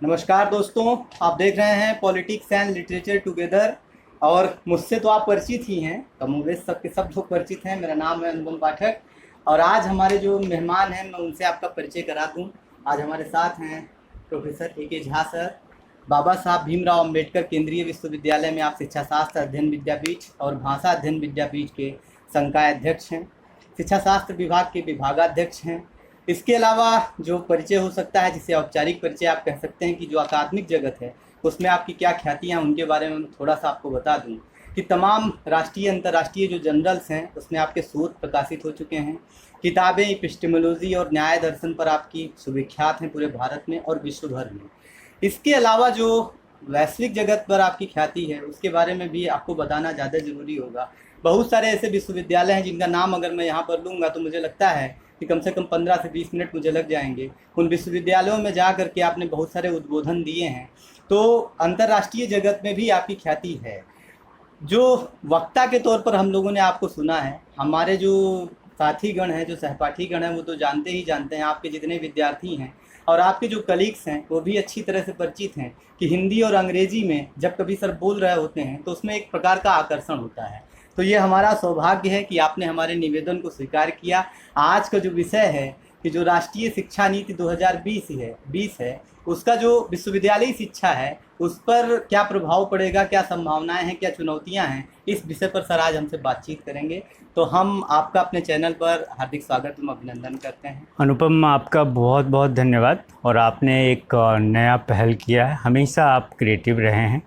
नमस्कार दोस्तों, आप देख रहे हैं पॉलिटिक्स एंड लिटरेचर टुगेदर। और मुझसे तो आप परिचित ही हैं, कमोबेश सबके सब लोग परिचित हैं। मेरा नाम है अनुपम पाठक और आज हमारे जो मेहमान हैं मैं उनसे आपका परिचय करा दूं। आज हमारे साथ हैं प्रोफेसर ए.के. झा सर, बाबा साहब भीमराव अंबेडकर केंद्रीय विश्वविद्यालय में आप शिक्षा शास्त्र अध्ययन विद्यापीठ और भाषा अध्ययन विद्यापीठ के संकाय अध्यक्ष हैं, शिक्षा शास्त्र विभाग के विभागाध्यक्ष हैं। इसके अलावा जो परिचय हो सकता है, जिसे औपचारिक परिचय आप कह सकते हैं, कि जो अकादमिक जगत है उसमें आपकी क्या ख्यातियाँ, उनके बारे में थोड़ा सा आपको बता दूं कि तमाम राष्ट्रीय अंतर्राष्ट्रीय जो जर्नल्स हैं उसमें आपके शोध प्रकाशित हो चुके हैं। किताबें एपिस्टेमोलॉजी और न्याय दर्शन पर आपकी सुविख्यात हैं पूरे भारत में और विश्व भर में। इसके अलावा जो वैश्विक जगत पर आपकी ख्याति है उसके बारे में भी आपको बताना ज़्यादा ज़रूरी होगा। बहुत सारे ऐसे विश्वविद्यालय हैं जिनका नाम अगर मैं यहाँ पर लूँगा तो मुझे लगता है कि कम से कम 15 से 20 मिनट मुझे लग जाएंगे। उन विश्वविद्यालयों में जा कर के आपने बहुत सारे उद्बोधन दिए हैं, तो अंतर्राष्ट्रीय जगत में भी आपकी ख्याति है। जो वक्ता के तौर पर हम लोगों ने आपको सुना है, हमारे जो साथीगण हैं, जो सहपाठीगण हैं, वो तो जानते ही जानते हैं। आपके जितने विद्यार्थी हैं और आपके जो कलीग्स हैं वो भी अच्छी तरह से परिचित हैं कि हिंदी और अंग्रेज़ी में जब कभी सर बोल रहे होते हैं तो उसमें एक प्रकार का आकर्षण होता है। तो ये हमारा सौभाग्य है कि आपने हमारे निवेदन को स्वीकार किया। आज का जो विषय है कि जो राष्ट्रीय शिक्षा नीति 2020 है उसका जो विश्वविद्यालयी शिक्षा है उस पर क्या प्रभाव पड़ेगा, क्या संभावनाएं हैं, क्या चुनौतियां हैं, इस विषय पर सर आज हमसे बातचीत करेंगे। तो हम आपका अपने चैनल पर हार्दिक स्वागत एवं अभिनंदन करते हैं। अनुपम, आपका बहुत बहुत धन्यवाद। और आपने एक नया पहल किया है। हमेशा आप क्रिएटिव रहे हैं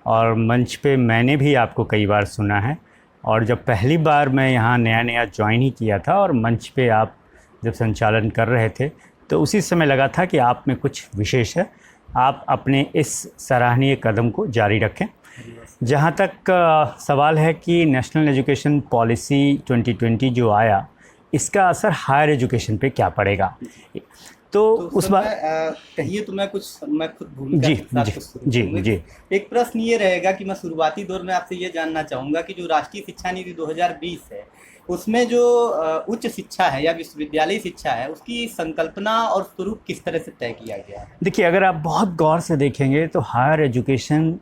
और मंच पे मैंने भी आपको कई बार सुना है। और जब पहली बार मैं यहाँ नया ज्वाइन ही किया था और मंच पे आप जब संचालन कर रहे थे तो उसी समय लगा था कि आप में कुछ विशेष है। आप अपने इस सराहनीय कदम को जारी रखें। जहाँ तक सवाल है कि नेशनल एजुकेशन पॉलिसी 2020 जो आया, इसका असर हायर एजुकेशन पे क्या पड़ेगा, तो उस बार कहिए तो मैं खुद भूमिका जी के साथ जी कुछ शुरू जी करूँगा। जी एक प्रश्न ये रहेगा कि मैं शुरुआती दौर में आपसे ये जानना चाहूँगा कि जो राष्ट्रीय शिक्षा नीति 2020 है उसमें जो उच्च शिक्षा है या विश्वविद्यालय शिक्षा है उसकी संकल्पना और स्वरूप किस तरह से तय किया गया है? देखिए, अगर आप बहुत गौर से देखेंगे तो हायर एजुकेशन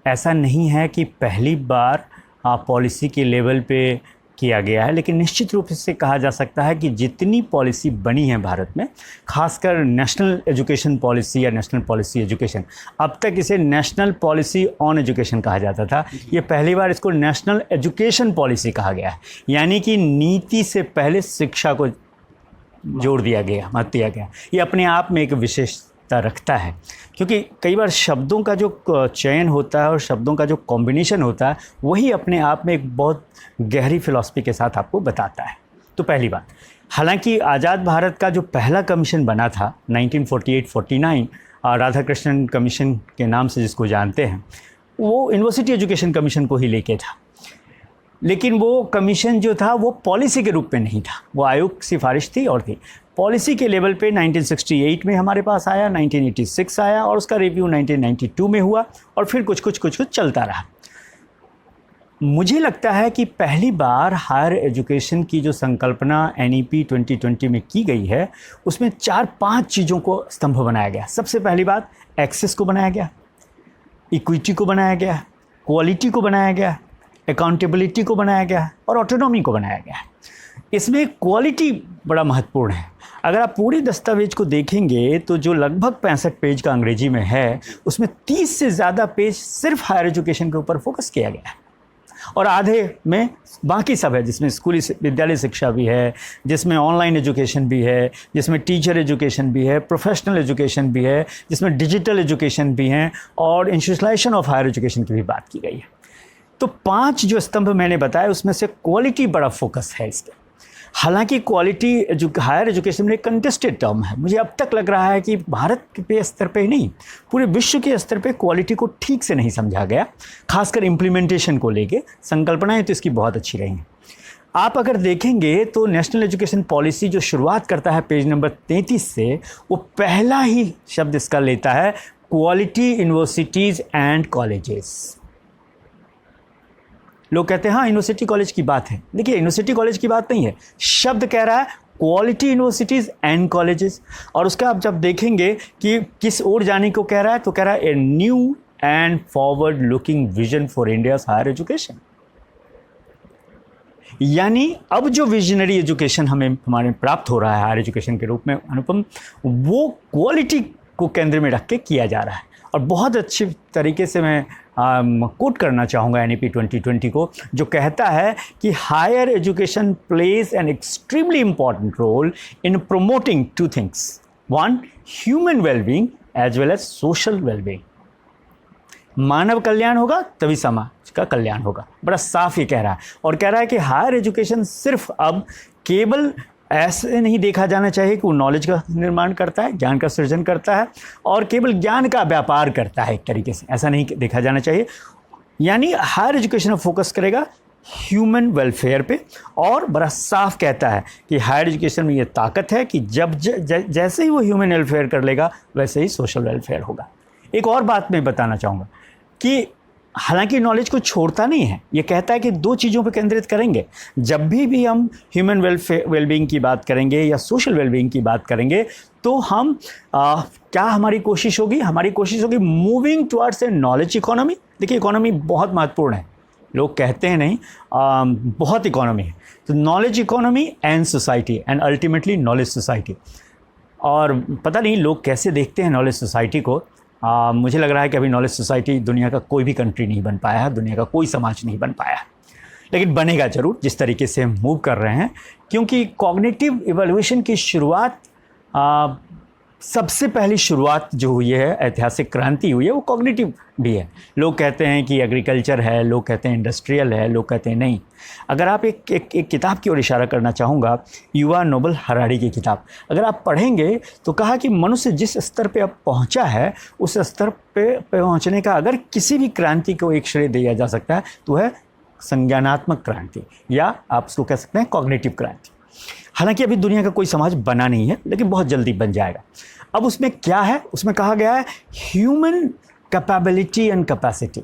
ऐसा नहीं है कि पहली बार पॉलिसी के लेवल पे किया गया है, लेकिन निश्चित रूप से कहा जा सकता है कि जितनी पॉलिसी बनी है भारत में, खासकर नेशनल एजुकेशन पॉलिसी या नेशनल पॉलिसी एजुकेशन, अब तक इसे नेशनल पॉलिसी ऑन एजुकेशन कहा जाता था। ये पहली बार इसको नेशनल एजुकेशन पॉलिसी कहा गया है, यानी कि नीति से पहले शिक्षा को जोड़ दिया गया, महत्व दिया गया। ये अपने आप में एक विशेषता रखता है, क्योंकि कई बार शब्दों का जो चयन होता है और शब्दों का जो कॉम्बिनेशन होता है वही अपने आप में एक बहुत गहरी फिलॉसफी के साथ आपको बताता है। तो पहली बात, हालांकि आज़ाद भारत का जो पहला कमीशन बना था 1948-49, राधाकृष्णन कमीशन के नाम से जिसको जानते हैं, वो यूनिवर्सिटी एजुकेशन कमीशन को ही लेके था। लेकिन वो कमीशन जो था वो पॉलिसी के रूप में नहीं था, वो आयोग सिफारिश थी और थी। पॉलिसी के लेवल पे 1968 में हमारे पास आया, 1986 आया और उसका रिव्यू 1992 में हुआ और फिर कुछ चलता रहा। मुझे लगता है कि पहली बार हायर एजुकेशन की जो संकल्पना NEP 2020 में की गई है उसमें 4-5 चीज़ों को स्तंभ बनाया गया। सबसे पहली बात, एक्सेस को बनाया गया, इक्विटी को बनाया गया, क्वालिटी को बनाया गया, अकाउंटेबिलिटी को बनाया गया और ऑटोनॉमी को बनाया गया। इसमें क्वालिटी बड़ा महत्वपूर्ण है। अगर आप पूरे दस्तावेज को देखेंगे तो जो लगभग 65 पेज का अंग्रेजी में है उसमें 30 से ज़्यादा पेज सिर्फ हायर एजुकेशन के ऊपर फोकस किया गया है और आधे में बाकी सब है, जिसमें स्कूली विद्यालय शिक्षा भी है, जिसमें ऑनलाइन एजुकेशन भी है, जिसमें टीचर एजुकेशन भी है, प्रोफेशनल एजुकेशन भी है, जिसमें डिजिटल एजुकेशन भी हैं और इंस्टीट्यूशनलाइजेशन ऑफ हायर एजुकेशन की भी बात की गई है। तो 5 जो स्तंभ मैंने बताया उसमें से क्वालिटी बड़ा फोकस है इसके। हालांकि क्वालिटी हायर एजुकेशन में एक कंटेस्टेड टर्म है। मुझे अब तक लग रहा है कि भारत के स्तर पे ही नहीं, पूरे विश्व के स्तर पे क्वालिटी को ठीक से नहीं समझा गया, खासकर इम्प्लीमेंटेशन को लेके। संकल्पनाएं तो इसकी बहुत अच्छी रही हैं। आप अगर देखेंगे तो नेशनल एजुकेशन पॉलिसी जो शुरुआत करता है पेज नंबर 33 से, वो पहला ही शब्द इसका लेता है क्वालिटी यूनिवर्सिटीज़ एंड कॉलेजेस। लोग कहते हैं हाँ यूनिवर्सिटी कॉलेज की बात है। देखिए, यूनिवर्सिटी कॉलेज की बात नहीं है, शब्द कह रहा है क्वालिटी यूनिवर्सिटीज़ एंड कॉलेजेस। और उसका आप जब देखेंगे कि किस ओर जाने को कह रहा है, तो कह रहा है a new and forward looking vision for India's higher education. यानी अब जो विजनरी एजुकेशन हमारे प्राप्त हो रहा है हायर एजुकेशन के रूप में अनुपम, वो क्वालिटी को केंद्र में रख के किया जा रहा है। और बहुत अच्छी तरीके से मैं कोट करना चाहूँगा NEP 2020 को, जो कहता है कि higher education plays an extremely important role in promoting two things, one human wellbeing as well as social wellbeing. मानव कल्याण होगा तभी समाज का कल्याण होगा, बड़ा साफ ये कह रहा है। और कह रहा है कि हायर एजुकेशन सिर्फ अब केवल ऐसे नहीं देखा जाना चाहिए कि वो नॉलेज का निर्माण करता है, ज्ञान का सृजन करता है और केवल ज्ञान का व्यापार करता है, एक तरीके से ऐसा नहीं देखा जाना चाहिए। यानी हायर एजुकेशन फोकस करेगा ह्यूमन वेलफेयर पे। और बड़ा साफ कहता है कि हायर एजुकेशन में ये ताकत है कि जब जैसे ही वो ह्यूमन वेलफेयर कर लेगा वैसे ही सोशल वेलफेयर होगा। एक और बात मैं बताना चाहूँगा कि हालांकि नॉलेज को छोड़ता नहीं है, ये कहता है कि दो चीज़ों पर केंद्रित करेंगे। जब भी हम ह्यूमन वेलबींग की बात करेंगे या सोशल वेलबींग की बात करेंगे तो हम क्या हमारी कोशिश होगी? हमारी कोशिश होगी moving towards a knowledge economy. देखिए इकोनॉमी बहुत महत्वपूर्ण है, लोग कहते हैं नहीं, बहुत इकोनॉमी है। तो knowledge economy and society and ultimately knowledge society. और पता नहीं लोग कैसे देखते हैं नॉलेज सोसाइटी को। मुझे लग रहा है कि अभी नॉलेज सोसाइटी दुनिया का कोई भी कंट्री नहीं बन पाया है, दुनिया का कोई समाज नहीं बन पाया है, लेकिन बनेगा ज़रूर जिस तरीके से हम मूव कर रहे हैं। क्योंकि कॉग्निटिव इवोल्यूशन की शुरुआत, सबसे पहली शुरुआत जो हुई है, ऐतिहासिक क्रांति हुई है, वो कॉग्निटिव भी है। लोग कहते हैं कि एग्रीकल्चर है, लोग कहते हैं इंडस्ट्रियल है, लोग कहते हैं नहीं। अगर आप एक किताब की ओर इशारा करना चाहूँगा, युवा नोबल हरारी की किताब अगर आप पढ़ेंगे तो कहा कि मनुष्य जिस स्तर पे अब पहुँचा है उस स्तर पे पहुँचने का अगर किसी भी क्रांति को एक श्रेय दिया जा सकता है तो है संज्ञानात्मक क्रांति, या आप उसको कह सकते हैं कॉग्निटिव क्रांति। हालांकि अभी दुनिया का कोई समाज बना नहीं है, लेकिन बहुत जल्दी बन जाएगा। अब उसमें क्या है? उसमें कहा गया है ह्यूमन कैपेबिलिटी एंड कैपेसिटी,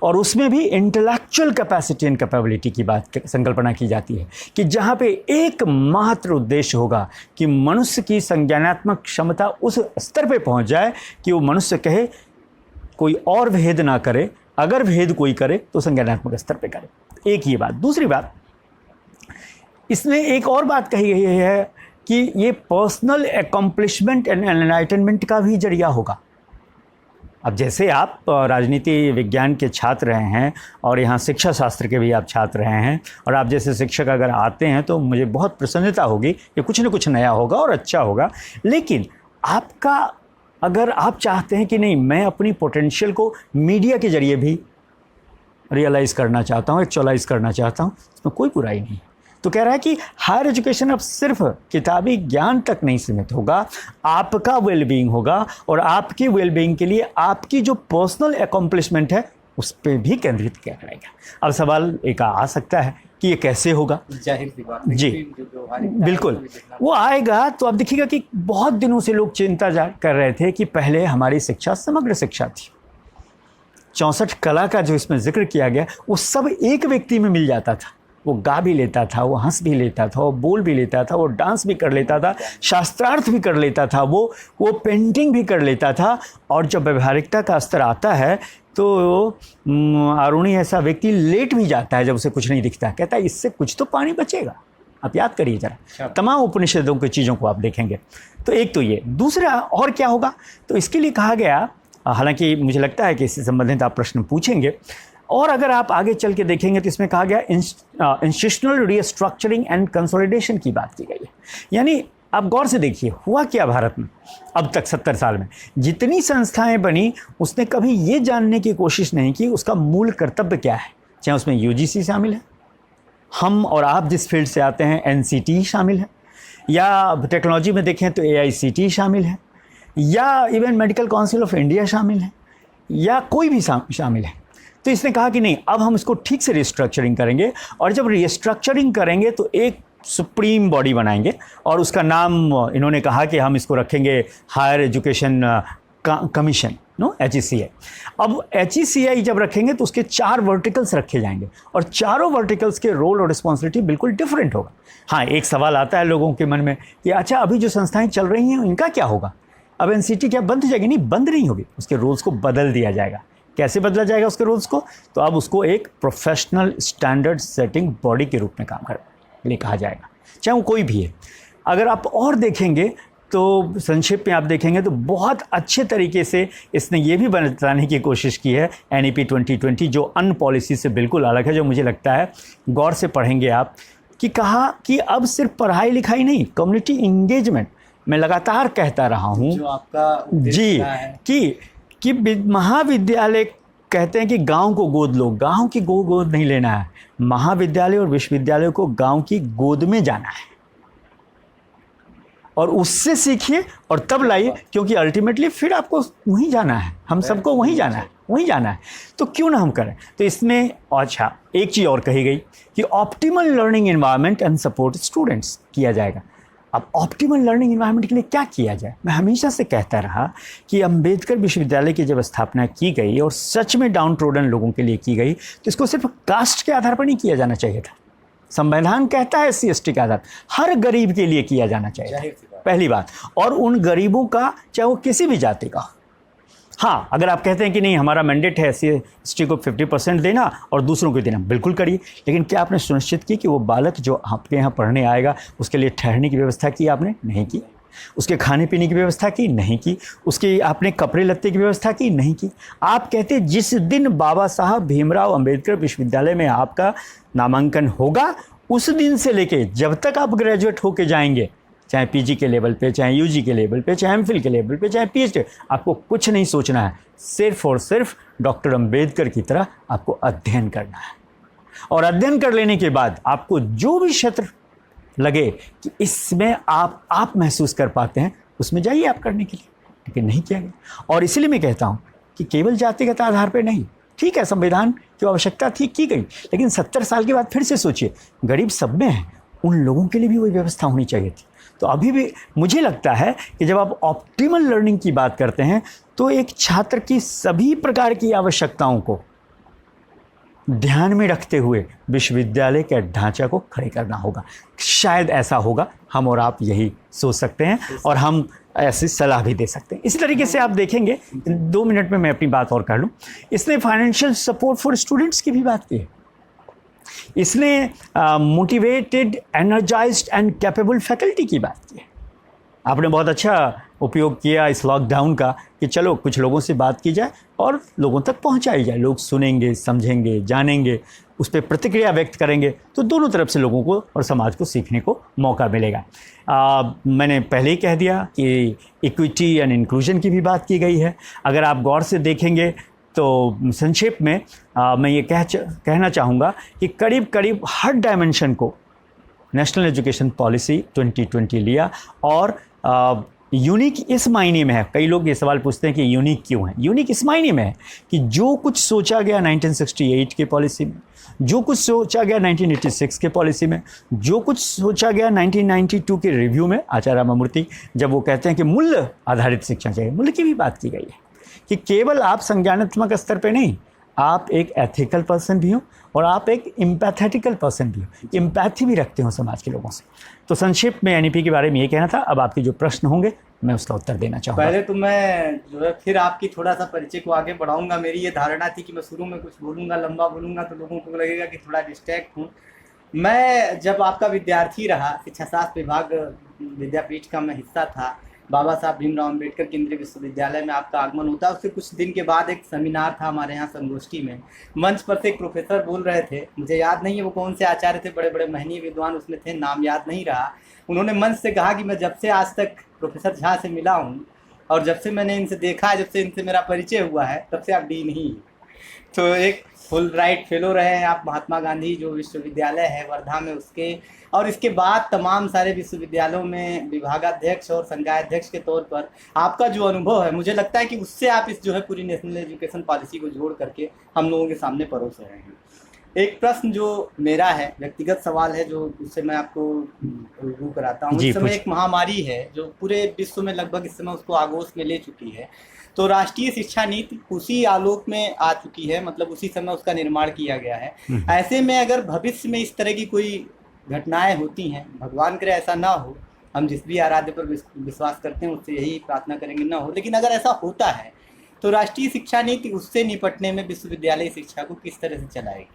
और उसमें भी इंटेलेक्चुअल कैपेसिटी एंड कैपेबिलिटी की बात संकल्पना की जाती है कि जहाँ पे एकमात्र उद्देश्य होगा कि मनुष्य की संज्ञानात्मक क्षमता उस स्तर पे पहुँच जाए कि वो मनुष्य कहे कोई और भेद ना करे, अगर भेद कोई करे तो संज्ञानात्मक स्तर पे करे। एक ये बात। दूसरी बात, इसमें एक और बात कही गई है कि ये पर्सनल अकम्प्लिशमेंट एंड एनलाइटनमेंट का भी जरिया होगा। अब जैसे आप राजनीति विज्ञान के छात्र रहे हैं और यहाँ शिक्षा शास्त्र के भी आप छात्र रहे हैं, और आप जैसे शिक्षक अगर आते हैं तो मुझे बहुत प्रसन्नता होगी कि कुछ न कुछ नया होगा और अच्छा होगा। लेकिन आपका, अगर आप चाहते हैं कि नहीं मैं अपनी पोटेंशियल को मीडिया के जरिए भी रियलाइज़ करना चाहता हूँ, एक्चुअलाइज़ करना चाहता हूँ, इसमें कोई बुराई नहीं। तो कह रहा है कि हायर एजुकेशन अब सिर्फ किताबी ज्ञान तक नहीं सीमित होगा, आपका वेलबींग होगा, और आपकी वेलबींग के लिए आपकी जो पर्सनल अकम्प्लिशमेंट है उस पर भी केंद्रित किया जाएगा। अब सवाल एक आ सकता है कि ये कैसे होगा? जाहिर सी बात है जी बिल्कुल, वो आएगा। तो अब देखिएगा कि बहुत दिनों से लोग चिंता कर रहे थे कि पहले हमारी शिक्षा समग्र शिक्षा थी। 64 कला का जो इसमें जिक्र किया गया वो सब एक व्यक्ति में मिल जाता था। वो गा भी लेता था, वो हंस भी लेता था, वो बोल भी लेता था, वो डांस भी कर लेता था, शास्त्रार्थ भी कर लेता था, वो पेंटिंग भी कर लेता था। और जब व्यवहारिकता का स्तर आता है तो अरुणी ऐसा व्यक्ति लेट भी जाता है जब उसे कुछ नहीं दिखता, कहता है इससे कुछ तो पानी बचेगा। आप याद करिए जरा, तमाम उपनिषदों की चीज़ों को आप देखेंगे। तो एक तो ये, दूसरा और क्या होगा? तो इसके लिए कहा गया, हालांकि मुझे लगता है कि इससे संबंधित आप प्रश्न पूछेंगे, और अगर आप आगे चल के देखेंगे तो इसमें कहा गया इंस्टीट्यूशनल रीस्ट्रक्चरिंग एंड कंसोलिडेशन की बात की गई है। यानी आप गौर से देखिए हुआ क्या भारत में अब तक 70 साल में, जितनी संस्थाएं बनी उसने कभी ये जानने की कोशिश नहीं की उसका मूल कर्तव्य क्या है। चाहे उसमें यूजीसी शामिल है, हम और आप जिस फील्ड से आते हैं एनसीटी शामिल है, या टेक्नोलॉजी में देखें तो एआईसीटी शामिल है, या even medical council of India शामिल है, या कोई भी शामिल है। तो इसने कहा कि नहीं, अब हम इसको ठीक से रिस्ट्रक्चरिंग करेंगे, और जब रिस्ट्रक्चरिंग करेंगे तो एक सुप्रीम बॉडी बनाएंगे, और उसका नाम इन्होंने कहा कि हम इसको रखेंगे higher education commission, no, HECI। अब HECI जब रखेंगे तो उसके 4 वर्टिकल्स रखे जाएंगे और चारों वर्टिकल्स के रोल और रिस्पॉन्सिबिलिटी बिल्कुल डिफरेंट होगा। हाँ, एक सवाल आता है लोगों के मन में कि अच्छा अभी जो संस्थाएं चल रही हैं इनका क्या होगा, अब NCT क्या बंद हो जाएगी? नहीं, बंद नहीं होगी, उसके रूल्स को बदल दिया जाएगा। कैसे बदला जाएगा उसके रूल्स को? तो अब उसको एक प्रोफेशनल स्टैंडर्ड सेटिंग बॉडी के रूप में काम करने के लिए कहा जाएगा, चाहे वो कोई भी है। अगर आप और देखेंगे तो संक्षेप में आप देखेंगे तो बहुत अच्छे तरीके से इसने ये भी बताने की कोशिश की है NEP 2020, जो अन्य पॉलिसी से बिल्कुल अलग है, जो मुझे लगता है गौर से पढ़ेंगे आप, कि कहा कि अब सिर्फ पढ़ाई लिखाई नहीं, कम्युनिटी इंगेजमेंट। मैं लगातार कहता रहा हूँ जो आपका जी कि महाविद्यालय कहते हैं कि गांव को गोद लो, गांव की गोद नहीं लेना है, महाविद्यालय और विश्वविद्यालय को गांव की गोद में जाना है और उससे सीखिए और तब लाइए, क्योंकि अल्टीमेटली फिर आपको वहीं जाना है, हम सबको वहीं जाना है, वहीं जाना है, तो क्यों ना हम करें। तो इसमें अच्छा एक चीज़ और कही गई कि optimal learning environment and support students किया जाएगा। अब ऑप्टिमल लर्निंग एनवायरनमेंट के लिए क्या किया जाए? मैं हमेशा से कहता रहा कि अंबेडकर विश्वविद्यालय की जब स्थापना की गई और सच में डाउन ट्रोडन लोगों के लिए की गई, तो इसको सिर्फ कास्ट के आधार पर नहीं किया जाना चाहिए था। संविधान कहता है SC/ST के आधार, हर गरीब के लिए किया जाना चाहिए, पहली बात, और उन गरीबों का चाहे वो किसी भी जाति का। हाँ, अगर आप कहते हैं कि नहीं हमारा मैंडेट है SC/ST को 50% देना और दूसरों को देना, बिल्कुल करिए, लेकिन क्या आपने सुनिश्चित की कि वो बालक जो आपके यहाँ पढ़ने आएगा उसके लिए ठहरने की व्यवस्था की? आपने नहीं की। उसके खाने पीने की व्यवस्था की? नहीं की। उसके आपने कपड़े लत्ते की व्यवस्था की? नहीं की। आप कहते जिस दिन बाबा साहब भीमराव अंबेडकर विश्वविद्यालय में आपका नामांकन होगा, उस दिन से लेके जब तक आप ग्रेजुएट होके जाएंगे, चाहे PG के लेवल पे, चाहे UG के लेवल पे, चाहे MPhil के लेवल पे, चाहे PhD, आपको कुछ नहीं सोचना है, सिर्फ और सिर्फ डॉक्टर अंबेडकर की तरह आपको अध्ययन करना है। और अध्ययन कर लेने के बाद आपको जो भी क्षेत्र लगे कि इसमें आप महसूस कर पाते हैं, उसमें जाइए आप करने के लिए, लेकिन नहीं किया गया। और इसलिए मैं कहता हूँ कि केवल जातिगत आधार पर नहीं, ठीक है संविधान की आवश्यकता थी, की गई, लेकिन 70 साल के बाद फिर से सोचिए, गरीब सब में है, उन लोगों के लिए भी वही व्यवस्था होनी चाहिए थी। तो अभी भी मुझे लगता है कि जब आप ऑप्टिमल लर्निंग की बात करते हैं तो एक छात्र की सभी प्रकार की आवश्यकताओं को ध्यान में रखते हुए विश्वविद्यालय के ढांचा को खड़े करना होगा। शायद ऐसा होगा, हम और आप यही सोच सकते हैं और हम ऐसी सलाह भी दे सकते हैं। इसी तरीके से आप देखेंगे, 2 मिनट में मैं अपनी बात और कर लूँ, इसने फाइनेंशियल सपोर्ट फॉर स्टूडेंट्स की भी बात की है। इसने motivated, energised and capable faculty की बात की है। आपने बहुत अच्छा उपयोग किया इस लॉकडाउन का कि चलो कुछ लोगों से बात की जाए और लोगों तक पहुंचाई जाए, लोग सुनेंगे, समझेंगे, जानेंगे, उस पर प्रतिक्रिया व्यक्त करेंगे, तो दोनों तरफ से लोगों को और समाज को सीखने को मौका मिलेगा। मैंने पहले ही कह दिया कि इक्विटी एंड इंक्लूजन की भी बात की गई है। अगर आप गौर से देखेंगे तो संक्षेप में मैं ये कहना चाहूँगा कि करीब करीब हर डायमेंशन को नेशनल एजुकेशन पॉलिसी 2020 लिया और यूनिक इस मायने में है। कई लोग ये सवाल पूछते हैं कि यूनिक क्यों है। यूनिक इस मायने में है कि जो कुछ सोचा गया 1968 के पॉलिसी में, जो कुछ सोचा गया 1986 के पॉलिसी में, जो कुछ सोचा गया 1992 के रिव्यू में, आचार्य रामामूर्ति जब वो कहते हैं कि मूल्य आधारित शिक्षा चाहिए, मूल्य की भी बात की गई है कि केवल आप संज्ञानात्मक स्तर पे नहीं, आप एक एथिकल पर्सन भी हो और आप एक एम्पैथेटिकल पर्सन भी हो, एम्पैथी भी रखते हो समाज के लोगों से। तो संक्षेप में NEP के बारे में ये कहना था। अब आपके जो प्रश्न होंगे मैं उसका उत्तर देना चाहूँगा। पहले तो मैं जो है फिर आपकी थोड़ा सा परिचय को आगे बढ़ाऊंगा। मेरी ये धारणा थी कि मैं शुरू में कुछ बोलूँगा, लंबा बोलूँगा तो लोगों को लगेगा कि थोड़ा डिस्ट्रैक्ट हूँ। मैं जब आपका विद्यार्थी रहा, शिक्षा शास्त्र विभाग विद्यापीठ का मैं हिस्सा था, बाबा साहब भीमराव अंबेडकर केंद्रीय विश्वविद्यालय में आपका आगमन होता है। उससे कुछ दिन के बाद एक सेमिनार था हमारे यहाँ संगोष्ठी में, मंच पर से एक प्रोफेसर बोल रहे थे, मुझे याद नहीं है वो कौन से आचार्य थे, बड़े बड़े महनीय विद्वान उसमें थे, नाम याद नहीं रहा। उन्होंने मंच से कहा कि मैं जब से आज तक प्रोफेसर झा से मिला हूँ और जब से मैंने इनसे देखा है, जब से इनसे मेरा परिचय हुआ है, तब से आप डीन ही। तो एक फुल राइट फेलो रहे हैं आप महात्मा गांधी जो विश्वविद्यालय है वर्धा में उसके, और इसके बाद तमाम सारे विश्वविद्यालयों में विभागाध्यक्ष और संकायाध्यक्ष के तौर पर आपका जो अनुभव है, मुझे लगता है कि उससे आप इस जो है पूरी नेशनल एजुकेशन पॉलिसी को जोड़ करके हम लोगों के सामने परोस रहे हैं। एक प्रश्न जो मेरा है, व्यक्तिगत सवाल है, जो उससे मैं आपको रूबरू कराता हूँ। जी, इस समय पूछ। एक महामारी है जो पूरे विश्व में लगभग इस समय उसको आगोश में ले चुकी है। तो राष्ट्रीय शिक्षा नीति उसी आलोक में आ चुकी है, मतलब उसी समय उसका निर्माण किया गया है। ऐसे में अगर भविष्य में इस तरह की कोई घटनाएं होती हैं, भगवान करे ऐसा ना हो, हम जिस भी आराध्य पर विश्वास करते हैं उससे यही प्रार्थना करेंगे ना हो, लेकिन अगर ऐसा होता है तो राष्ट्रीय शिक्षा नीति उससे निपटने में विश्वविद्यालय शिक्षा को किस तरह से चलाएगी?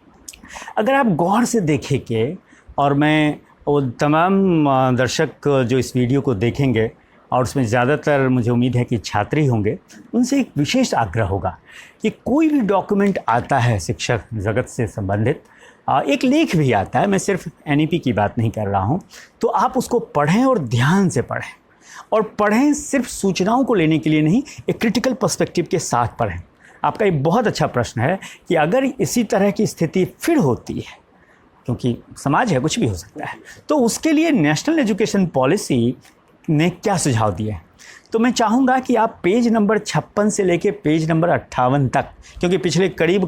अगर आप गौर से देखेंगे, और मैं वो तमाम दर्शक जो इस वीडियो को देखेंगे और उसमें ज़्यादातर मुझे उम्मीद है कि छात्र ही होंगे, उनसे एक विशेष आग्रह होगा कि कोई भी डॉक्यूमेंट आता है शिक्षक जगत से संबंधित, एक लेख भी आता है, मैं सिर्फ एनईपी की बात नहीं कर रहा हूँ, तो आप उसको पढ़ें और ध्यान से पढ़ें। और पढ़ें सिर्फ सूचनाओं को लेने के लिए नहीं, एक क्रिटिकल पर्सपेक्टिव के साथ पढ़ें। आपका एक बहुत अच्छा प्रश्न है कि अगर इसी तरह की स्थिति फिर होती है, क्योंकि समाज है, कुछ भी हो सकता है, तो उसके लिए नेशनल एजुकेशन पॉलिसी ने क्या सुझाव दिए हैं। तो मैं चाहूँगा कि आप पेज नंबर 56 से लेके पेज नंबर 58 तक, क्योंकि पिछले करीब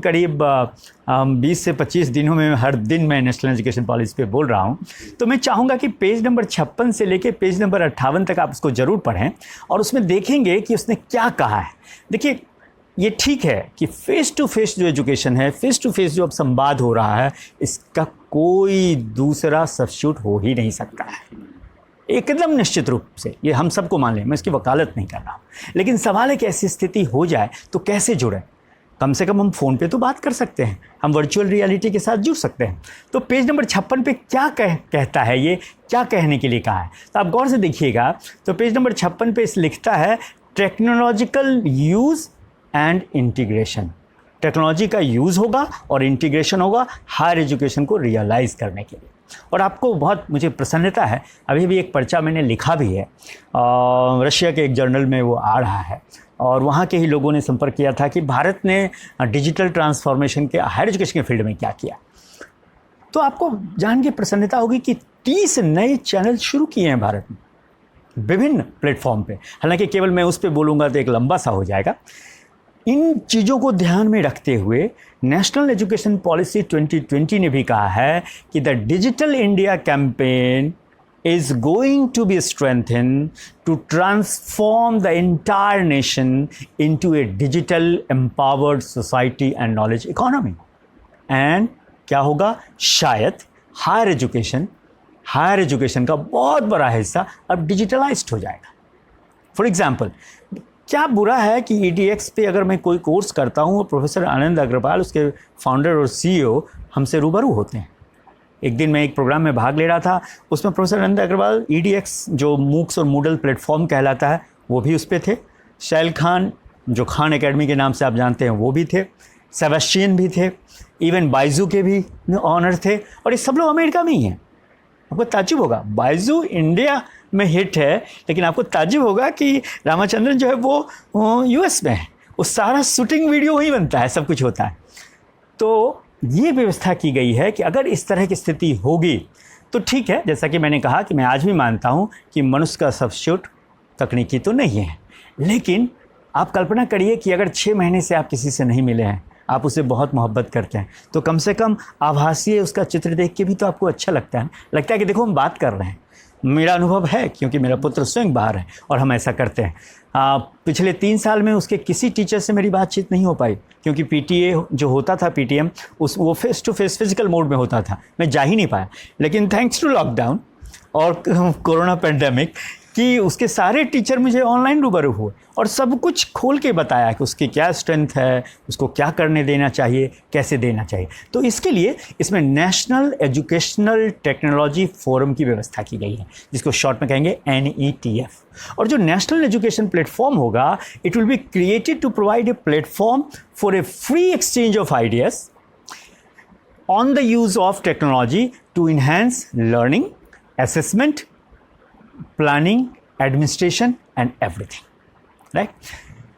20 से 25 दिनों में हर दिन मैं नेशनल एजुकेशन पॉलिसी पे बोल रहा हूँ, तो मैं चाहूँगा कि पेज नंबर 56 से लेके पेज नंबर 58 तक आप उसको ज़रूर पढ़ें और उसमें देखेंगे कि उसने क्या कहा है। देखिए, ये ठीक है कि फेस टू फेस जो एजुकेशन है, फेस टू फेस जो अब संवाद हो रहा है, इसका कोई दूसरा सब्स्टिट्यूट हो ही नहीं सकता है, एकदम निश्चित रूप से। ये हम सबको मान लें, मैं इसकी वकालत नहीं कर रहा हूँ, लेकिन सवाल है कि ऐसी स्थिति हो जाए तो कैसे जुड़ें। कम से कम हम फ़ोन पे तो बात कर सकते हैं, हम वर्चुअल रियलिटी के साथ जुड़ सकते हैं। तो पेज नंबर 56 पे क्या कहता है, ये क्या कहने के लिए कहा है, तो आप गौर से देखिएगा। तो पेज नंबर 56 पे इस लिखता है technological use and integration. Technology का यूज़ होगा और इंटीग्रेशन होगा हायर एजुकेशन को रियलाइज़ करने के लिए। और आपको बहुत मुझे प्रसन्नता है, अभी भी एक पर्चा मैंने लिखा भी है, रशिया के एक जर्नल में वो आ रहा है, और वहाँ के ही लोगों ने संपर्क किया था कि भारत ने डिजिटल ट्रांसफॉर्मेशन के हायर एजुकेशन के फील्ड में क्या किया। तो आपको जान के प्रसन्नता होगी कि 30 नए चैनल शुरू किए हैं भारत में विभिन्न प्लेटफॉर्म पे। हालांकि केवल मैं उस पर बोलूँगा तो एक लंबा सा हो जाएगा। इन चीज़ों को ध्यान में रखते हुए नेशनल एजुकेशन पॉलिसी 2020 ने भी कहा है कि the digital India campaign is going to be strengthened to transform the entire nation into a digital empowered society and knowledge economy. And क्या होगा, शायद हायर एजुकेशन का बहुत बड़ा हिस्सा अब डिजिटलाइज्ड हो जाएगा। फॉर एग्जाम्पल, क्या बुरा है कि EDX पे अगर मैं कोई कोर्स करता हूँ और प्रोफेसर आनंद अग्रवाल, उसके फाउंडर और CEO, हमसे रूबरू होते हैं। एक दिन मैं एक प्रोग्राम में भाग ले रहा था, उसमें प्रोफेसर आनंद अग्रवाल EDX जो मूक्स और मूडल प्लेटफॉर्म कहलाता है वो भी उस पर थे, शैल खान जो खान एकेडमी के नाम से आप जानते हैं वो भी थे, सेबेस्टियन भी थे, इवन बाइजू के भी ऑनर थे, और ये सब लोग अमेरिका में ही हैं। आपको ताज्जुब होगा, बाइजू इंडिया में हिट है, लेकिन आपको ताज्जुब होगा कि रामाचंद्रन जो है वो US में है, वो सारा शूटिंग वीडियो वहीं बनता है, सब कुछ होता है। तो ये व्यवस्था की गई है कि अगर इस तरह की स्थिति होगी तो ठीक है, जैसा कि मैंने कहा कि मैं आज भी मानता हूँ कि मनुष्य का सब्स्टिट्यूट तकनीकी तो नहीं है, लेकिन आप कल्पना करिए कि अगर 6 महीने से आप किसी से नहीं मिले हैं, आप उसे बहुत मोहब्बत करते हैं, तो कम से कम आभासीय उसका चित्र देख के भी तो आपको अच्छा लगता है कि देखो हम बात कर रहे हैं। मेरा अनुभव है, क्योंकि मेरा पुत्र स्वयं बाहर है और हम ऐसा करते हैं। पिछले 3 साल में उसके किसी टीचर से मेरी बातचीत नहीं हो पाई, क्योंकि PTA जो होता था, PTM, वो face to face physical mode में होता था, मैं जा ही नहीं पाया। लेकिन थैंक्स टू लॉकडाउन और कोरोना पेंडेमिक कि उसके सारे टीचर मुझे ऑनलाइन रूबरू हुए और सब कुछ खोल के बताया कि उसकी क्या स्ट्रेंथ है, उसको क्या करने देना चाहिए, कैसे देना चाहिए। तो इसके लिए इसमें नेशनल एजुकेशनल टेक्नोलॉजी फोरम की व्यवस्था की गई है, जिसको शॉर्ट में कहेंगे NETF। और जो नेशनल एजुकेशन प्लेटफॉर्म होगा, it will be created to provide a platform for a free exchange of ideas on the use of technology to enhance learning, assessment, planning, administration and everything, right.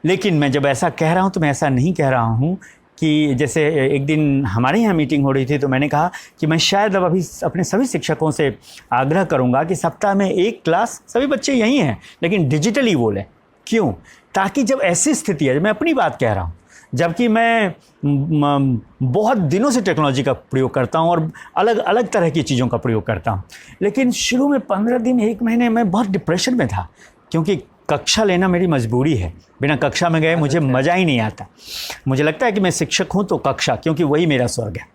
लेकिन मैं जब ऐसा कह रहा हूँ तो मैं ऐसा नहीं कह रहा हूँ कि जैसे एक दिन हमारे यहाँ मीटिंग हो रही थी तो मैंने कहा कि मैं शायद अब अभी अपने सभी शिक्षकों से आग्रह करूँगा कि सप्ताह में 1 क्लास, सभी बच्चे यहीं हैं लेकिन डिजिटली बोलें। क्यों? ताकि जब ऐसी स्थिति है, मैं अपनी बात कह रहा हूँ, जबकि मैं बहुत दिनों से टेक्नोलॉजी का प्रयोग करता हूं और अलग अलग तरह की चीज़ों का प्रयोग करता हूं। लेकिन शुरू में 15 दिन 1 महीने मैं बहुत डिप्रेशन में था, क्योंकि कक्षा लेना मेरी मजबूरी है। बिना कक्षा में गए मुझे मज़ा ही नहीं आता। मुझे लगता है कि मैं शिक्षक हूं तो कक्षा, क्योंकि वही मेरा स्वर्ग है।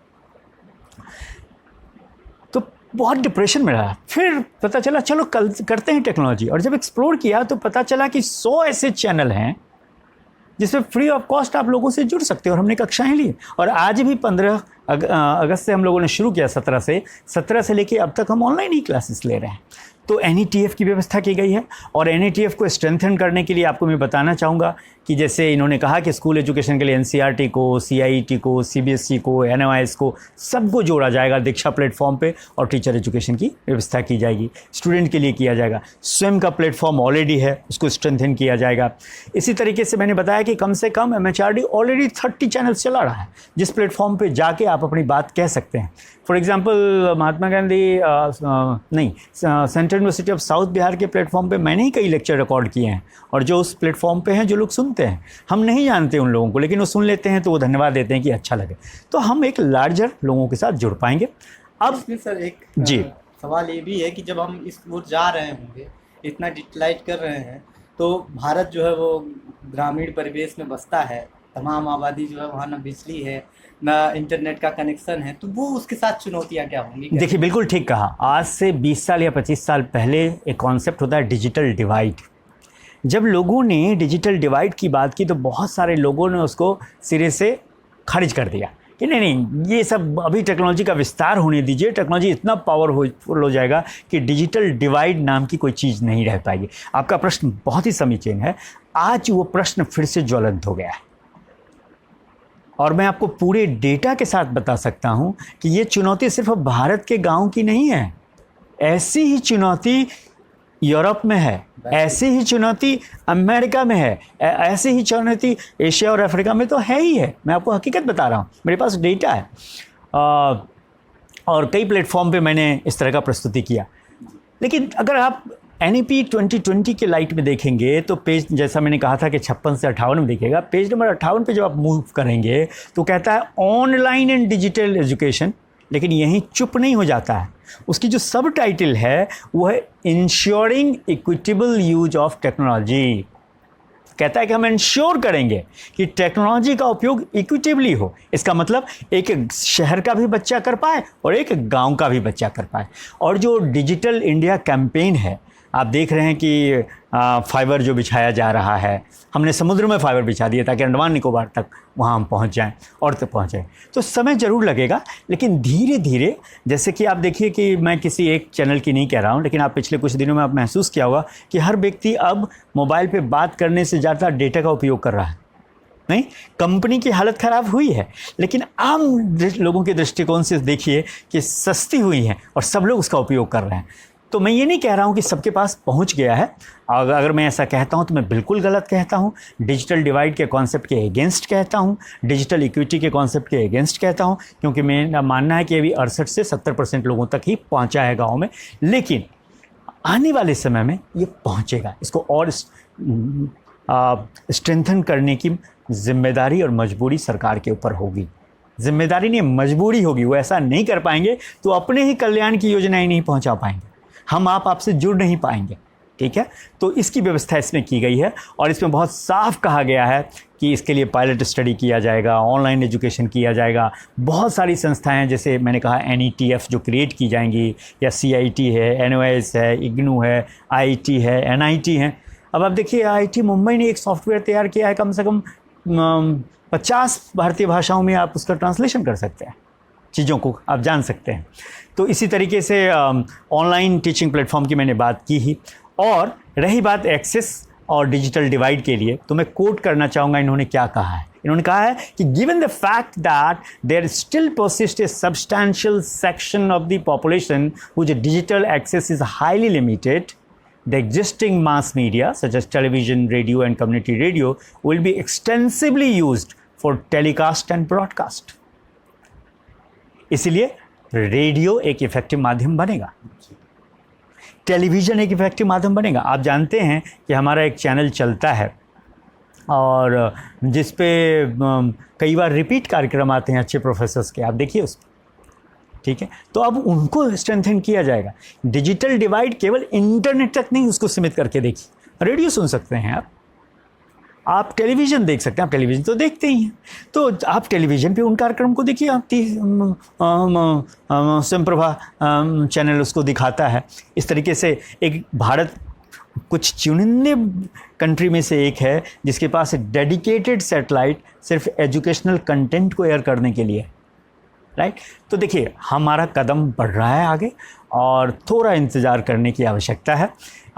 तो बहुत डिप्रेशन में रहा। फिर पता चला चलो कल करते हैं टेक्नोलॉजी, और जब एक्सप्लोर किया तो पता चला कि 100 ऐसे चैनल हैं जिसमें फ्री ऑफ कॉस्ट आप लोगों से जुड़ सकते हो, और हमने कक्षाएं ली। और आज भी 15 अगस्त से हम लोगों ने शुरू किया, 17 से लेके अब तक हम ऑनलाइन ही क्लासेस ले रहे हैं। तो NETF की व्यवस्था की गई है, और NETF को स्ट्रेंथन करने के लिए आपको मैं बताना चाहूँगा कि जैसे इन्होंने कहा कि स्कूल एजुकेशन के लिए NCERT को, CIET को, CBSE को, NOIS को, सबको जोड़ा जाएगा दीक्षा प्लेटफॉर्म पे, और टीचर एजुकेशन की व्यवस्था की जाएगी। स्टूडेंट के लिए किया जाएगा। स्वयं का प्लेटफॉर्म ऑलरेडी है, उसको स्ट्रेंथन किया जाएगा। इसी तरीके से मैंने बताया कि कम से कम MHRD ऑलरेडी 30 चैनल्स चला रहा है, जिस प्लेटफॉर्म पर जाके आप अपनी बात कह सकते हैं। For example Mahatma Gandhi central university of south Bihar के प्लेटफॉर्म पे मैंने ही कई लेक्चर रिकॉर्ड किए हैं, और जो उस प्लेटफॉर्म पे हैं, जो लोग सुनते हैं, हम नहीं जानते उन लोगों को, लेकिन वो सुन लेते हैं तो वो धन्यवाद देते हैं कि अच्छा लगे। तो हम एक लार्जर लोगों के साथ जुड़ पाएंगे। अब इसमें सर एक जी सवाल ये भी है कि जब हम इस ओर जा रहे होंगे, इतना डिजिटलाइज कर रहे हैं, तो भारत जो है वो ग्रामीण परिवेश में बसता है, तमाम आबादी जो है वहाँ ना बिजली है, ना इंटरनेट का कनेक्शन है, तो वो उसके साथ चुनौतियाँ क्या होंगी? देखिए, बिल्कुल ठीक कहा। आज से 20 साल या 25 साल पहले एक कॉन्सेप्ट होता है डिजिटल डिवाइड। जब लोगों ने डिजिटल डिवाइड की बात की तो बहुत सारे लोगों ने उसको सिरे से खारिज कर दिया कि नहीं, ये सब अभी टेक्नोलॉजी का विस्तार होने दीजिए, टेक्नोलॉजी इतना पावरफुल हो जाएगा कि डिजिटल डिवाइड नाम की कोई चीज़ नहीं रह पाएगी। आपका प्रश्न बहुत ही समीचीन है। आज वो प्रश्न फिर से ज्वलंत हो गया है, और मैं आपको पूरे डेटा के साथ बता सकता हूं कि ये चुनौती सिर्फ भारत के गांव की नहीं है। ऐसी ही चुनौती यूरोप में है, ऐसी ही चुनौती अमेरिका में है, ऐसी ही चुनौती एशिया और अफ्रीका में तो है ही है। मैं आपको हकीकत बता रहा हूं, मेरे पास डेटा है, और कई प्लेटफॉर्म पे मैंने इस तरह का प्रस्तुति किया। लेकिन अगर आप NEP 2020 के लाइट में देखेंगे तो पेज, जैसा मैंने कहा था कि 56 से 58 में देखिएगा, पेज नंबर 58 पे जब आप मूव करेंगे तो कहता है ऑनलाइन एंड डिजिटल एजुकेशन, लेकिन यहीं चुप नहीं हो जाता है। उसकी जो सब टाइटल है वो है ensuring equitable use of technology. कहता है कि हम इंश्योर करेंगे कि टेक्नोलॉजी का उपयोग इक्विटेबली हो। इसका मतलब एक शहर का भी बच्चा कर पाए और एक गांव का भी बच्चा कर पाए। और जो डिजिटल इंडिया कैंपेन है, आप देख रहे हैं कि फाइबर जो बिछाया जा रहा है, हमने समुद्र में फाइबर बिछा दिया ताकि अंडमान निकोबार तक वहाँ हम पहुँच जाएँ और तक पहुँचें। तो समय ज़रूर लगेगा, लेकिन धीरे धीरे, जैसे कि आप देखिए कि मैं किसी एक चैनल की नहीं कह रहा हूँ, लेकिन आप पिछले कुछ दिनों में आप महसूस किया होगा कि हर व्यक्ति अब मोबाइल पे बात करने से ज़्यादा डेटा का उपयोग कर रहा है। नहीं, कंपनी की हालत ख़राब हुई है, लेकिन आम लोगों के दृष्टिकोण से देखिए कि सस्ती हुई है और सब लोग उसका उपयोग कर रहे हैं। तो मैं ये नहीं कह रहा हूँ कि सबके पास पहुँच गया है। अगर मैं ऐसा कहता हूँ तो मैं बिल्कुल गलत कहता हूँ। डिजिटल डिवाइड के कॉन्सेप्ट के अगेंस्ट कहता हूँ, डिजिटल इक्विटी के कॉन्सेप्ट के अगेंस्ट कहता हूँ, क्योंकि मेरा मानना है कि अभी 68 से 70% लोगों तक ही पहुँचा है गाँव में, लेकिन आने वाले समय में ये पहुँचेगा। इसको और स्ट्रेंथन करने की जिम्मेदारी और मजबूरी सरकार के ऊपर होगी। जिम्मेदारी नहीं, मजबूरी होगी। वो ऐसा नहीं कर पाएंगे तो अपने ही कल्याण की योजनाएं नहीं पहुंचा पाएंगे, हम आपसे जुड़ नहीं पाएंगे। ठीक है, तो इसकी व्यवस्था इसमें की गई है, और इसमें बहुत साफ कहा गया है कि इसके लिए पायलट स्टडी किया जाएगा, ऑनलाइन एजुकेशन किया जाएगा। बहुत सारी संस्थाएं हैं, जैसे मैंने कहा NETF जो क्रिएट की जाएंगी, या CIT है, NOIS है, IGNOU है, IIT है, NIT है। अब आप देखिए, IIT मुंबई ने एक सॉफ्टवेयर तैयार किया है, कम से कम 50 भारतीय भाषाओं में आप उसका ट्रांसलेशन कर सकते हैं, चीज़ों को आप जान सकते हैं। तो इसी तरीके से ऑनलाइन टीचिंग प्लेटफॉर्म की मैंने बात की ही। और रही बात एक्सेस और डिजिटल डिवाइड के लिए, तो मैं कोट करना चाहूँगा इन्होंने क्या कहा है। इन्होंने कहा है कि given the fact that there still persist a substantial section of the population which digital access is highly limited, the existing mass media such as television, radio and community radio will be extensively used for telecast and broadcast. इसलिए radio एक effective माध्यम बनेगा, television एक effective माध्यम बनेगा। आप जानते हैं कि हमारा एक चैनल चलता है और जिस पे कई बार रिपीट कार्यक्रम आते हैं अच्छे प्रोफेसर्स के, आप देखिए उस, ठीक है। तो अब उनको स्ट्रेंथन किया जाएगा। डिजिटल डिवाइड केवल इंटरनेट तक नहीं उसको सीमित करके देखिए, रेडियो सुन सकते हैं आप टेलीविज़न देख सकते हैं, आप टेलीविज़न तो देखते ही हैं, तो आप टेलीविज़न पे उन कार्यक्रम को देखिए। आप स्वयंप्रभा चैनल उसको दिखाता है। इस तरीके से एक भारत कुछ चुनिंदे कंट्री में से एक है जिसके पास डेडिकेटेड सैटेलाइट सिर्फ एजुकेशनल कंटेंट को एयर करने के लिए, राइट। तो देखिए हमारा कदम बढ़ रहा है आगे और थोड़ा इंतज़ार करने की आवश्यकता है,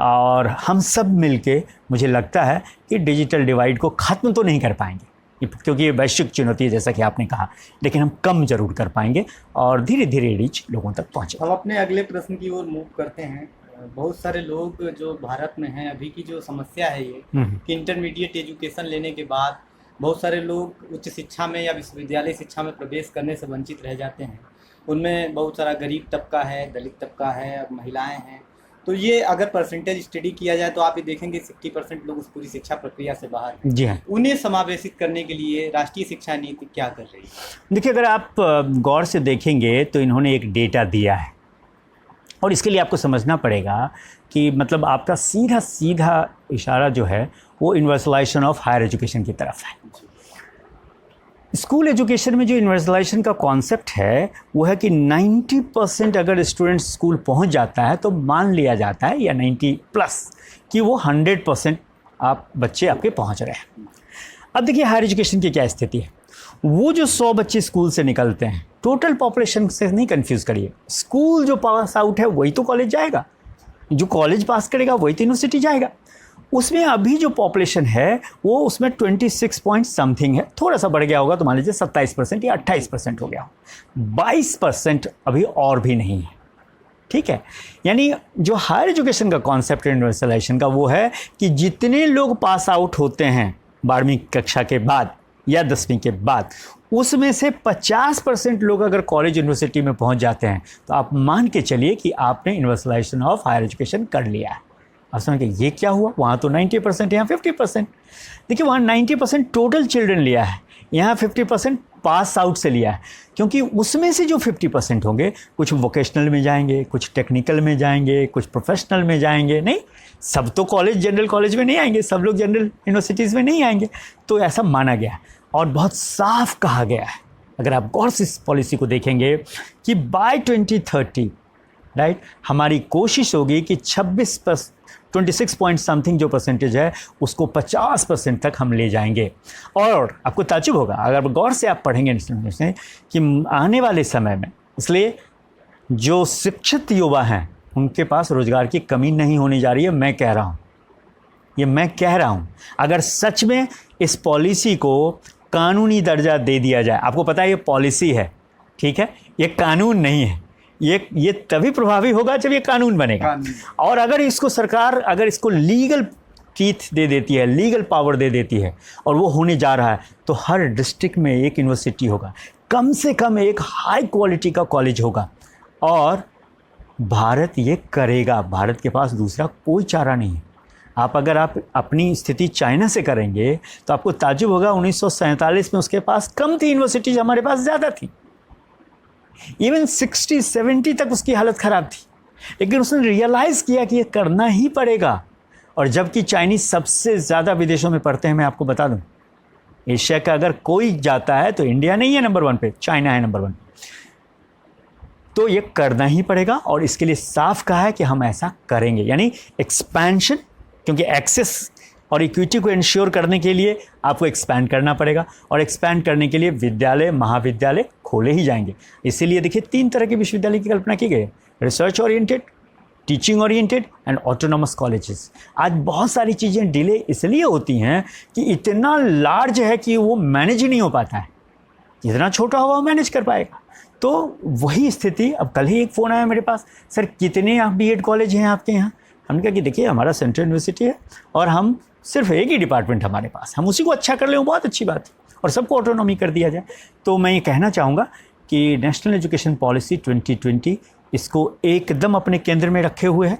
और हम सब मिलके, मुझे लगता है कि डिजिटल डिवाइड को ख़त्म तो नहीं कर पाएंगे क्योंकि ये वैश्विक चुनौती है जैसा कि आपने कहा, लेकिन हम कम जरूर कर पाएंगे और धीरे धीरे रीच लोगों तक पहुँचे। हम अपने अगले प्रश्न की ओर मूव करते हैं। बहुत सारे लोग जो भारत में हैं, अभी की जो समस्या है ये कि इंटरमीडिएट एजुकेशन लेने के बाद बहुत सारे लोग उच्च शिक्षा में या विश्वविद्यालय शिक्षा में प्रवेश करने से वंचित रह जाते हैं। उनमें बहुत सारा गरीब तबका है, दलित तबका है, महिलाएं हैं। तो ये अगर परसेंटेज स्टडी किया जाए तो आप ये देखेंगे 60% लोग उस पूरी शिक्षा प्रक्रिया से बाहर हैं। जी हाँ। उन्हें समावेशित करने के लिए राष्ट्रीय शिक्षा नीति क्या कर रही है? देखिए, अगर आप गौर से देखेंगे तो इन्होंने एक डेटा दिया है, और इसके लिए आपको समझना पड़ेगा कि मतलब आपका सीधा सीधा इशारा जो है वो यूनिवर्सलाइजेशन ऑफ हायर एजुकेशन की तरफ है। स्कूल एजुकेशन में जो यूनिवर्सलाइजेशन का कॉन्सेप्ट है वो है कि 90% अगर स्टूडेंट स्कूल पहुंच जाता है तो मान लिया जाता है, या 90+ कि वो 100% आप बच्चे आपके पहुंच रहे हैं। अब देखिए हायर एजुकेशन की क्या स्थिति है। वो जो 100 बच्चे स्कूल से निकलते हैं, टोटल पॉपुलेशन से नहीं कंफ्यूज करिए। स्कूल जो पास आउट है वही तो कॉलेज जाएगा, जो कॉलेज पास करेगा वही तो यूनिवर्सिटी जाएगा। उसमें अभी जो पॉपुलेशन है वो उसमें 26 पॉइंट समथिंग है, थोड़ा सा बढ़ गया होगा तो मान लीजिए 27% या 28% हो गया। 22% अभी और भी नहीं है, ठीक है। यानी जो हायर एजुकेशन का कॉन्सेप्ट यूनिवर्सलाइजेशन का वो है कि जितने लोग पास आउट होते हैं 12वीं कक्षा के बाद या 10वीं के बाद, उसमें से 50% लोग अगर कॉलेज यूनिवर्सिटी में पहुंच जाते हैं तो आप मान के चलिए कि आपने यूनिवर्सलाइजेशन ऑफ हायर एजुकेशन कर लिया है। आप समझिए ये क्या हुआ, वहाँ तो 90% यहाँ 50%। देखिए वहाँ 90% टोटल चिल्ड्रन लिया है, यहाँ 50% पास आउट से लिया है, क्योंकि उसमें से जो 50% होंगे कुछ वोकेशनल में जाएंगे, कुछ टेक्निकल में जाएंगे, कुछ प्रोफेशनल में जाएंगे। नहीं, सब तो कॉलेज जनरल कॉलेज में नहीं आएंगे, सब लोग जनरल यूनिवर्सिटीज़ में नहीं आएंगे। तो ऐसा माना गया और बहुत साफ कहा गया है, अगर आप गौर से इस पॉलिसी को देखेंगे कि बाय 2030 राइट हमारी कोशिश होगी कि 26 पॉइंट समथिंग जो परसेंटेज है उसको 50% तक हम ले जाएंगे। और आपको ताज्जुब होगा अगर गौर से आप पढ़ेंगे में कि आने वाले समय में, इसलिए जो शिक्षित युवा हैं उनके पास रोज़गार की कमी नहीं होने जा रही है। मैं कह रहा हूँ अगर सच में इस पॉलिसी को कानूनी दर्जा दे दिया जाए। आपको पता है ये पॉलिसी है, ठीक है, ये कानून नहीं है। ये तभी प्रभावी होगा जब ये कानून बनेगा। और अगर इसको सरकार अगर इसको लीगल टीथ दे देती है, लीगल पावर दे देती है, और वो होने जा रहा है, तो हर डिस्ट्रिक्ट में एक यूनिवर्सिटी होगा, कम से कम एक हाई क्वालिटी का कॉलेज होगा। और भारत ये करेगा, भारत के पास दूसरा कोई चारा नहीं है। अगर आप अपनी स्थिति चाइना से करेंगे तो आपको ताज्जुब होगा, 1947 में उसके पास कम थी यूनिवर्सिटीज, हमारे पास ज़्यादा थी। इवन 60-70 तक उसकी हालत ख़राब थी, लेकिन उसने रियलाइज़ किया कि ये करना ही पड़ेगा। और जबकि चाइनीज़ सबसे ज़्यादा विदेशों में पढ़ते हैं, मैं आपको बता दूं, एशिया का अगर कोई जाता है तो इंडिया नहीं है नंबर 1 पे, चाइना है नंबर 1। तो ये करना ही पड़ेगा और इसके लिए साफ कहा है कि हम ऐसा करेंगे, यानी एक्सपेंशन, क्योंकि एक्सेस और इक्विटी को इंश्योर करने के लिए आपको एक्सपैंड करना पड़ेगा, और एक्सपैंड करने के लिए विद्यालय महाविद्यालय खोले ही जाएंगे। इसीलिए देखिए 3 तरह के विश्वविद्यालय की कल्पना की गई है, research oriented, teaching oriented and autonomous colleges. आज बहुत सारी चीज़ें डिले इसलिए होती हैं कि इतना लार्ज है कि वो मैनेज ही नहीं हो पाता है, जितना छोटा हुआ वो मैनेज कर पाएगा। तो वही स्थिति, अब कल ही एक फ़ोन आया मेरे पास, सर कितने बीएड कॉलेज हैं आपके यहाँ? हमने कहा कि देखिए हमारा सेंट्रल यूनिवर्सिटी है और हम सिर्फ एक ही डिपार्टमेंट हमारे पास, हम उसी को अच्छा कर लें, बहुत अच्छी बात है, और सबको ऑटोनॉमी कर दिया जाए। तो मैं ये कहना चाहूँगा कि नेशनल एजुकेशन पॉलिसी 2020 इसको एकदम अपने केंद्र में रखे हुए है,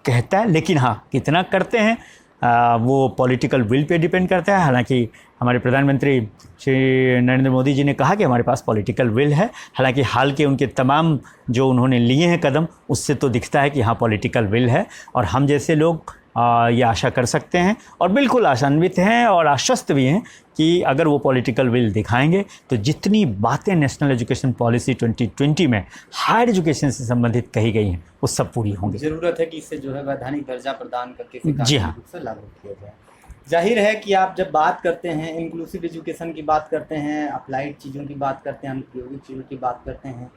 कहता है, लेकिन हाँ कितना करते हैं वो पॉलिटिकल विल पे डिपेंड करता है। हालांकि हमारे प्रधानमंत्री श्री नरेंद्र मोदी जी ने कहा कि हमारे पास पॉलिटिकल विल है। हालांकि हाल के उनके तमाम जो उन्होंने लिए हैं कदम, उससे तो दिखता है कि हाँ पॉलिटिकल विल है, और हम जैसे लोग ये आशा कर सकते हैं और बिल्कुल आशान्वित हैं और आश्वस्त भी हैं कि अगर वो पॉलिटिकल विल दिखाएंगे तो जितनी बातें नेशनल एजुकेशन पॉलिसी 2020 में हायर एजुकेशन से संबंधित कही गई हैं वो सब पूरी होंगी। ज़रूरत है कि इसे जो है वैधानिक दर्जा प्रदान करके इसे जी हाँ। कानूनी रूप से लागू किया जाए। जाहिर है कि आप जब बात करते हैं इंक्लूसिव एजुकेशन की बात करते हैं, अप्लाइड चीज़ों की बात करते हैं, अनुप्रयोगिक चीज़ों की बात करते हैं,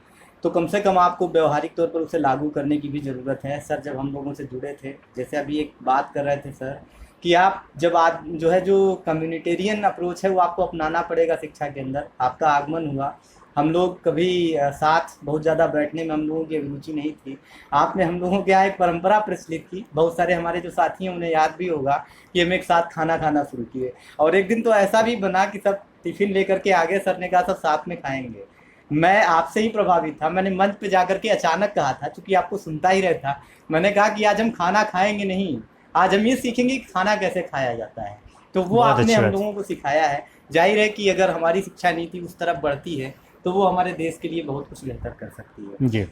तो कम से कम आपको व्यवहारिक तौर पर उसे लागू करने की भी ज़रूरत है। सर जब हम लोगों से जुड़े थे, जैसे अभी एक बात कर रहे थे सर कि आप जब आज जो है जो कम्युनिटेरियन अप्रोच है वो आपको अपनाना पड़ेगा शिक्षा के अंदर। आपका आगमन हुआ, हम लोग कभी साथ बहुत ज़्यादा बैठने में हम लोगों की रुचि नहीं थी। आपने हम लोगों के यहाँ एक परंपरा प्रचलित की। बहुत सारे हमारे जो साथी हैं उन्हें याद भी होगा कि हम एक साथ खाना खाना शुरू किए, और एक दिन तो ऐसा भी बना कि सब टिफ़िन लेकर के आगे, सर ने कहा सब साथ में खाएंगे। मैं आपसे ही प्रभावित था। मैंने मंच पे जाकर के अचानक कहा था, चूँकि आपको सुनता ही रहता, मैंने कहा कि आज हम खाना खाएंगे नहीं, आज हम ये सीखेंगे कि खाना कैसे खाया जाता है। तो वो आपने हम लोगों को सिखाया है। जाहिर है कि अगर हमारी शिक्षा नीति उस तरफ बढ़ती है तो वो हमारे देश के लिए बहुत कुछ बेहतर कर सकती है जी।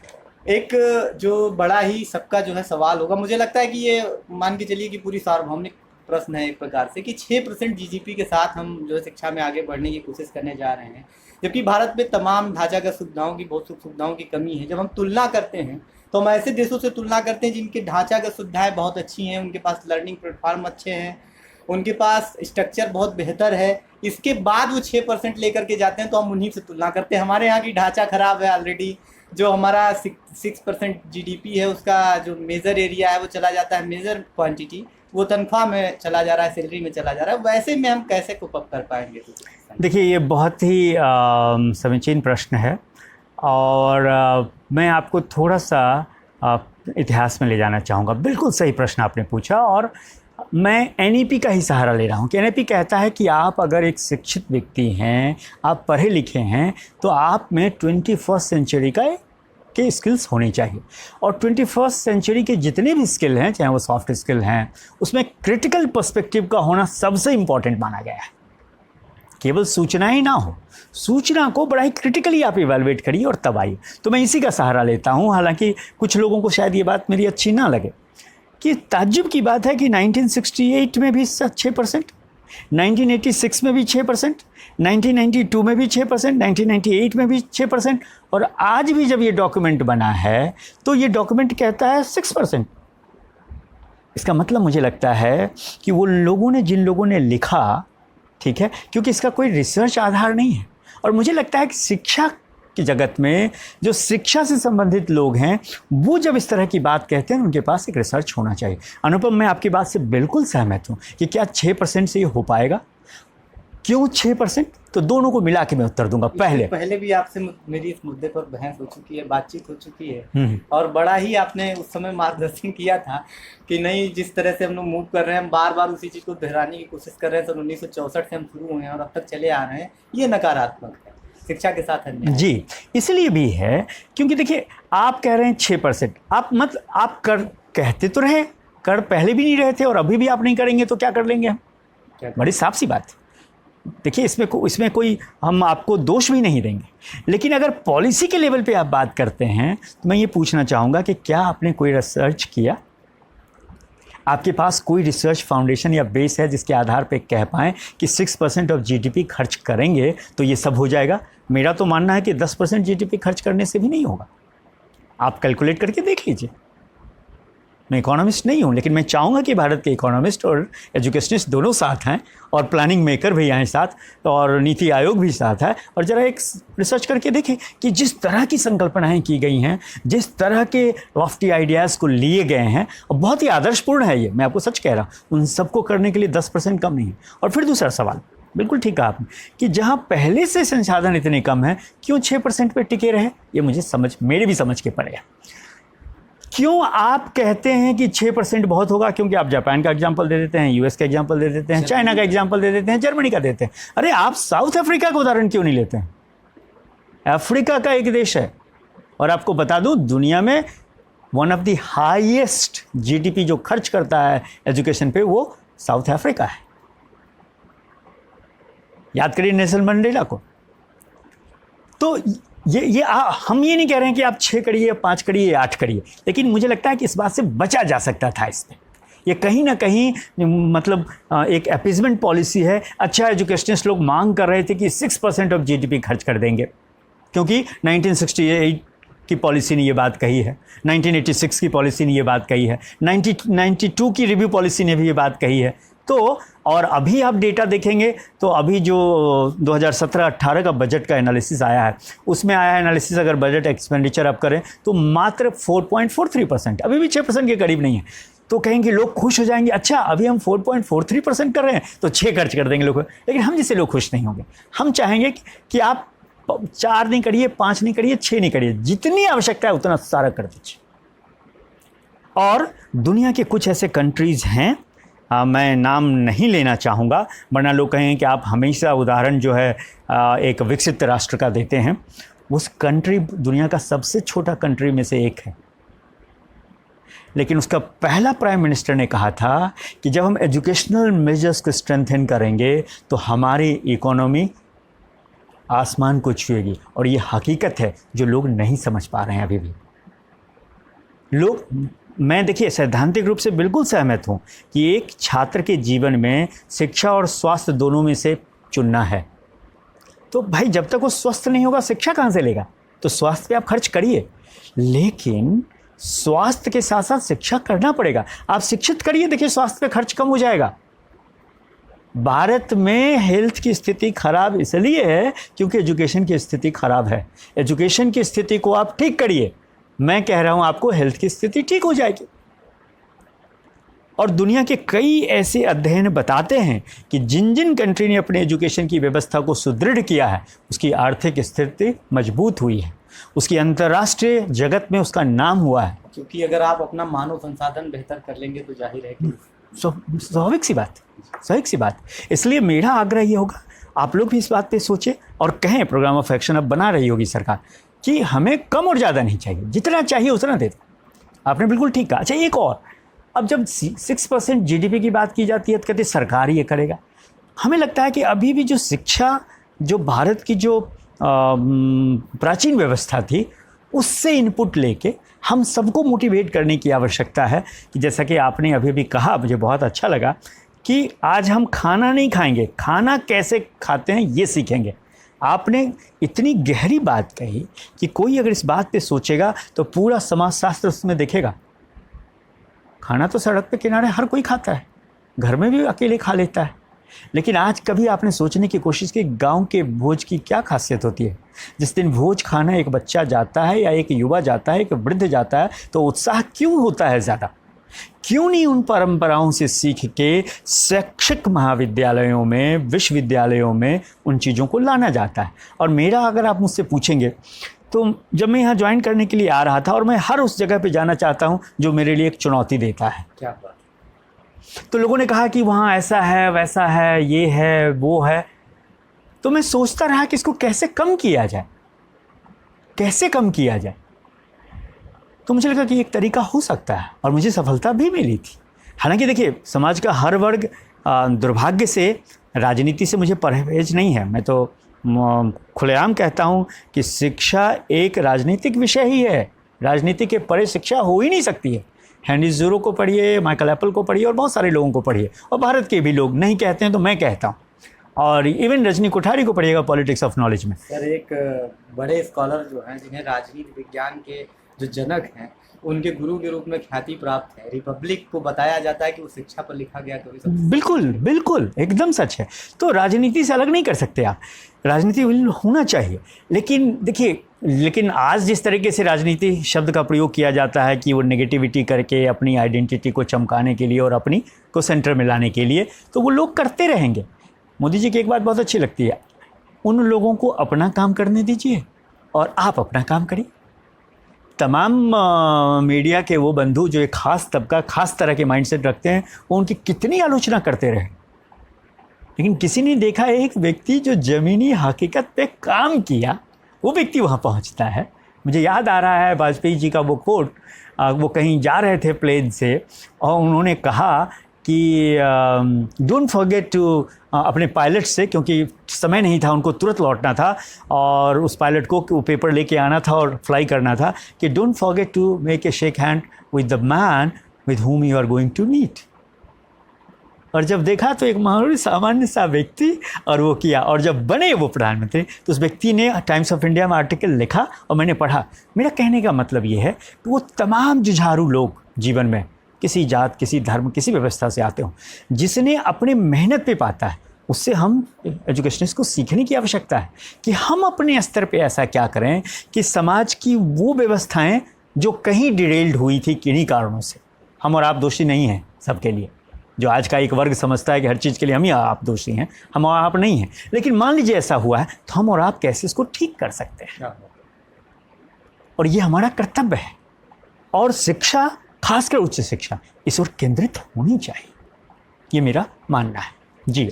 एक जो बड़ा ही सबका जो है सवाल होगा, मुझे लगता है कि ये मान के चलिए कि पूरी सार्वभौमिक प्रश्न है एक प्रकार से, कि 6% जीडीपी के साथ हम जो है शिक्षा में आगे बढ़ने की कोशिश करने जा रहे हैं, जबकि भारत में तमाम ढांचागत सुविधाओं की, बहुत सुविधाओं की कमी है। जब हम तुलना करते हैं तो हम ऐसे देशों से तुलना करते हैं जिनकी ढांचागत सुविधाएं बहुत अच्छी हैं, उनके पास लर्निंग प्लेटफॉर्म अच्छे हैं, उनके पास स्ट्रक्चर बहुत बेहतर है, इसके बाद वो 6% लेकर के जाते हैं तो हम उन्हीं से तुलना करते हैं। हमारे यहाँ की ढांचा खराब है ऑलरेडी। जो हमारा 6% जीडीपी है उसका जो मेजर एरिया है वो चला जाता है, मेजर क्वांटिटी वो तनख्वाह में चला जा रहा है, सैलरी में चला जा रहा है। वैसे में हम कैसे कोप अप कर पाएंगे? देखिए ये बहुत ही समीचीन प्रश्न है, और मैं आपको थोड़ा सा इतिहास में ले जाना चाहूँगा। बिल्कुल सही प्रश्न आपने पूछा, और मैं एनईपी का ही सहारा ले रहा हूँ कि एनईपी कहता है कि आप अगर एक शिक्षित व्यक्ति हैं, आप पढ़े लिखे हैं, तो आप में 21st सेंचुरी के स्किल्स होनी चाहिए। और 21st सेंचुरी के जितने भी स्किल हैं, चाहे वो सॉफ्ट स्किल हैं, उसमें क्रिटिकल पर्सपेक्टिव का होना सबसे इम्पॉर्टेंट माना गया है। केवल सूचना ही ना हो, सूचना को बड़ा ही क्रिटिकली आप इवैल्यूएट करिए और तब आइए। तो मैं इसी का सहारा लेता हूँ। हालांकि कुछ लोगों को शायद ये बात मेरी अच्छी ना लगे कि ताज्जुब की बात है कि 1968 में भी 6%, 1986 में भी 6%, 1992 में भी 6%, 1998 में भी 6%, और आज भी जब ये डॉक्यूमेंट बना है तो ये डॉक्यूमेंट कहता है 6%। इसका मतलब मुझे लगता है कि वो लोगों ने, जिन लोगों ने लिखा, ठीक है, क्योंकि इसका कोई रिसर्च आधार नहीं है, और मुझे लगता है कि शिक्षा की जगत में जो शिक्षा से संबंधित लोग हैं वो जब इस तरह की बात कहते हैं उनके पास एक रिसर्च होना चाहिए। अनुपम, मैं आपकी बात से बिल्कुल सहमत हूँ कि क्या 6% से ये हो पाएगा? क्यों 6%? तो दोनों को मिला के मैं उत्तर दूंगा। पहले भी आपसे मेरी इस मुद्दे पर बहस हो चुकी है, बातचीत हो चुकी है, और बड़ा ही आपने उस समय मार्गदर्शन किया था कि नहीं, जिस तरह से हम लोग मूव कर रहे हैं, हम बार बार उसी चीज़ को दोहराने की कोशिश कर रहे हैं। सन 1964 से हम शुरू हुए हैं और अब तक चले आ रहे हैं, ये नकारात्मक है शिक्षा के साथ अन्याय। जी, इसलिए भी है क्योंकि देखिए आप कह रहे हैं 6%, आप कहते तो रहे, कर पहले भी नहीं रहे थे और अभी भी आप नहीं करेंगे तो क्या कर लेंगे हम? बड़ी साफ सी बात है। देखिए इसमें कोई हम आपको दोष भी नहीं देंगे, लेकिन अगर पॉलिसी के लेवल पे आप बात करते हैं तो मैं ये पूछना चाहूँगा कि क्या आपने कोई रिसर्च किया? आपके पास कोई रिसर्च फाउंडेशन या बेस है जिसके आधार पे कह पाएँ कि 6% ऑफ जीडीपी खर्च करेंगे तो ये सब हो जाएगा? मेरा तो मानना है कि 10% जीडीपी खर्च करने से भी नहीं होगा। आप कैलकुलेट करके देख लीजिए। मैं इकोनॉमिस्ट नहीं हूँ, लेकिन मैं चाहूँगा कि भारत के इकोनॉमिस्ट और एजुकेशनिस्ट दोनों साथ हैं, और प्लानिंग मेकर भी आए साथ, और नीति आयोग भी साथ है, और ज़रा एक रिसर्च करके देखें कि जिस तरह की संकल्पनाएं की गई हैं, जिस तरह के लॉफ्टी आइडियाज़ को लिए गए हैं, और बहुत ही आदर्शपूर्ण है ये, मैं आपको सच कह रहा हूँ, उन सबको करने के लिए 10% कम नहीं है। और फिर दूसरा सवाल, बिल्कुल ठीक कहा आपने कि जहाँ पहले से संसाधन इतने कम हैं, क्यों 6% पर टिके रहे? ये मेरे भी समझ के परे है। क्यों आप कहते हैं कि 6% बहुत होगा? क्योंकि आप जापान का एग्जाम्पल दे देते हैं, यूएस का एग्जाम्पल दे देते हैं, चाइना का एग्जाम्पल दे देते हैं, जर्मनी का देते हैं। अरे आप साउथ अफ्रीका का उदाहरण क्यों नहीं लेते हैं? अफ्रीका का एक देश है, और आपको बता दूं दुनिया में one of the highest GDP जो खर्च करता है एजुकेशन पे, वो साउथ अफ्रीका है। याद करिए नेल्सन मंडेला को। तो हम ये नहीं कह रहे हैं कि आप 6 करिए, 5 करिए, 8 करिए, लेकिन मुझे लगता है कि इस बात से बचा जा सकता था। इसमें ये कहीं ना कहीं मतलब एक अपीजमेंट पॉलिसी है। अच्छा, एजुकेशनिस्ट लोग मांग कर रहे थे कि 6% ऑफ जीडीपी खर्च कर देंगे, क्योंकि 1968 की पॉलिसी ने ये बात कही है, 1986 की पॉलिसी ने ये बात कही है, 1992 की रिव्यू पॉलिसी ने भी ये बात कही है। तो और अभी आप डेटा देखेंगे तो अभी जो 2017-18 का बजट का एनालिसिस आया है, उसमें आया है एनालिसिस, अगर बजट एक्सपेंडिचर आप करें तो मात्र 4.43%, अभी भी 6% के करीब नहीं है। तो कहेंगे लोग खुश हो जाएंगे, अच्छा अभी हम 4.43% कर रहे हैं तो 6 खर्च कर देंगे लोग। लेकिन हम जैसे लोग खुश नहीं होंगे। हम चाहेंगे कि आप 4 नहीं करिए, 5 नहीं करिए, 6 नहीं करिए, जितनी आवश्यकता है उतना सारा कर दीजिए। और दुनिया के कुछ ऐसे कंट्रीज़ हैं, मैं नाम नहीं लेना चाहूँगा वरना लोग कहेंगे कि आप हमेशा उदाहरण जो है एक विकसित राष्ट्र का देते हैं। उस कंट्री दुनिया का सबसे छोटा कंट्री में से एक है, लेकिन उसका पहला प्राइम मिनिस्टर ने कहा था कि जब हम एजुकेशनल मेजर्स को स्ट्रेंथन करेंगे तो हमारी इकोनॉमी आसमान को छुएगी। और ये हकीकत है जो लोग नहीं समझ पा रहे हैं अभी भी। मैं देखिए सैद्धांतिक रूप से बिल्कुल सहमत हूँ कि एक छात्र के जीवन में शिक्षा और स्वास्थ्य दोनों में से चुनना है। तो भाई जब तक वो स्वस्थ नहीं होगा शिक्षा कहाँ से लेगा? तो स्वास्थ्य पे आप खर्च करिए, लेकिन स्वास्थ्य के साथ साथ शिक्षा करना पड़ेगा। आप शिक्षित करिए, देखिए स्वास्थ्य पे खर्च कम हो जाएगा। भारत में हेल्थ की स्थिति खराब इसलिए है क्योंकि एजुकेशन की स्थिति खराब है। एजुकेशन की स्थिति को आप ठीक करिए, मैं कह रहा हूं आपको हेल्थ की स्थिति ठीक हो जाएगी। और दुनिया के कई ऐसे अध्ययन बताते हैं कि जिन जिन कंट्री ने अपने एजुकेशन की व्यवस्था को सुदृढ़ किया है उसकी आर्थिक स्थिति मजबूत हुई है, उसकी अंतर्राष्ट्रीय जगत में उसका नाम हुआ है। क्योंकि अगर आप अपना मानव संसाधन बेहतर कर लेंगे तो जाहिर है कि स्वाभाविक सी बात। इसलिए मेरा आग्रह ये होगा, आप लोग भी इस बात पे सोचें और कहें, प्रोग्राम ऑफ एक्शन अब बना रही होगी सरकार, कि हमें कम और ज़्यादा नहीं चाहिए, जितना चाहिए उतना दे दो। आपने बिल्कुल ठीक कहा। अच्छा एक और, अब जब 6% जीडीपी की बात की जाती है तो कहते सरकार ये करेगा। हमें लगता है कि अभी भी जो शिक्षा, जो भारत की जो प्राचीन व्यवस्था थी, उससे इनपुट लेके हम सबको मोटिवेट करने की आवश्यकता है। कि जैसा कि आपने अभी भी कहा, मुझे बहुत अच्छा लगा कि आज हम खाना नहीं खाएंगे, खाना कैसे खाते हैं ये सीखेंगे। आपने इतनी गहरी बात कही कि कोई अगर इस बात पे सोचेगा तो पूरा समाजशास्त्र उसमें देखेगा। खाना तो सड़क पे किनारे हर कोई खाता है, घर में भी अकेले खा लेता है, लेकिन आज कभी आपने सोचने की कोशिश की गांव के भोज की क्या खासियत होती है? जिस दिन भोज खाना एक बच्चा जाता है या एक युवा जाता है, एक वृद्ध जाता है, तो उत्साह क्यों होता है ज़्यादा? क्यों नहीं उन परंपराओं से सीख के शैक्षिक महाविद्यालयों में, विश्वविद्यालयों में उन चीज़ों को लाना जाता है? और मेरा, अगर आप मुझसे पूछेंगे, तो जब मैं यहाँ ज्वाइन करने के लिए आ रहा था और मैं हर उस जगह पे जाना चाहता हूँ जो मेरे लिए एक चुनौती देता है। क्या बात? तो लोगों ने कहा कि वहाँ ऐसा है, वैसा है, ये है, वो है। तो मैं सोचता रहा कि इसको कैसे कम किया जाए, कैसे कम किया जाए। तो मुझे लगा कि एक तरीका हो सकता है और मुझे सफलता भी मिली थी। हालांकि देखिए, समाज का हर वर्ग, दुर्भाग्य से राजनीति से मुझे परहेज नहीं है। मैं तो खुलेआम कहता हूँ कि शिक्षा एक राजनीतिक विषय ही है। राजनीति के परे शिक्षा हो ही नहीं सकती है। हेनरी ज़ीरो को पढ़िए, माइकल एप्पल को पढ़िए और बहुत सारे लोगों को पढ़िए, और भारत के भी लोग नहीं कहते हैं तो मैं कहता हूँ, और इवन रजनी कोठारी को पढ़िएगा पॉलिटिक्स ऑफ नॉलेज में। सर, एक बड़े स्कॉलर जो हैं, जिन्हें राजनीति विज्ञान के जो जनक हैं, उनके गुरु के रूप में ख्याति प्राप्त है। रिपब्लिक को बताया जाता है कि वो शिक्षा पर लिखा गया कवि। बिल्कुल बिल्कुल एकदम सच है। तो राजनीति से अलग नहीं कर सकते आप, राजनीति होना चाहिए। लेकिन देखिए, लेकिन आज जिस तरीके से राजनीति शब्द का प्रयोग किया जाता है कि वो नेगेटिविटी करके अपनी आइडेंटिटी को चमकाने के लिए और अपनी को सेंटर में लाने के लिए, तो वो लोग करते रहेंगे। मोदी जी की एक बात बहुत अच्छी लगती है, उन लोगों को अपना काम करने दीजिए और आप अपना काम करिए। तमाम मीडिया के वो बंधु जो एक ख़ास तबका, ख़ास तरह के माइंडसेट रखते हैं, वो उनकी कितनी आलोचना करते रहे, लेकिन किसी ने देखा एक व्यक्ति जो ज़मीनी हकीकत पे काम किया, वो व्यक्ति वहाँ पहुँचता है। मुझे याद आ रहा है वाजपेयी जी का वो कोट, वो कहीं जा रहे थे प्लेन से और उन्होंने कहा कि डोंट फॉरगेट टू अपने पायलट से, क्योंकि समय नहीं था, उनको तुरंत लौटना था और उस पायलट को वो पेपर लेके आना था और फ्लाई करना था, कि don't forget to make a shake hand with the man with whom you are going to meet। और जब देखा तो एक मामूली सामान्य सा व्यक्ति, और वो किया, और जब बने वो प्रधानमंत्री तो उस व्यक्ति ने टाइम्स ऑफ इंडिया में आर्टिकल लिखा और मैंने पढ़ा। मेरा कहने का मतलब ये है कि वो तमाम जुझारू लोग जीवन में किसी जात, किसी धर्म, किसी व्यवस्था से आते हों, जिसने अपने मेहनत पे पाता है, उससे हम एजुकेशनिस्ट को सीखने की आवश्यकता है कि हम अपने स्तर पे ऐसा क्या करें कि समाज की वो व्यवस्थाएं जो कहीं डिरेल्ड हुई थी किन्हीं कारणों से, हम और आप दोषी नहीं हैं सबके लिए। जो आज का एक वर्ग समझता है कि हर चीज़ के लिए हम ही आप दोषी हैं, हम और आप नहीं हैं, लेकिन मान लीजिए ऐसा हुआ है तो हम और आप कैसे इसको ठीक कर सकते हैं, और ये हमारा कर्तव्य है। और शिक्षा, खासकर उच्च शिक्षा, इस ओर केंद्रित होनी चाहिए, ये मेरा मानना है जी।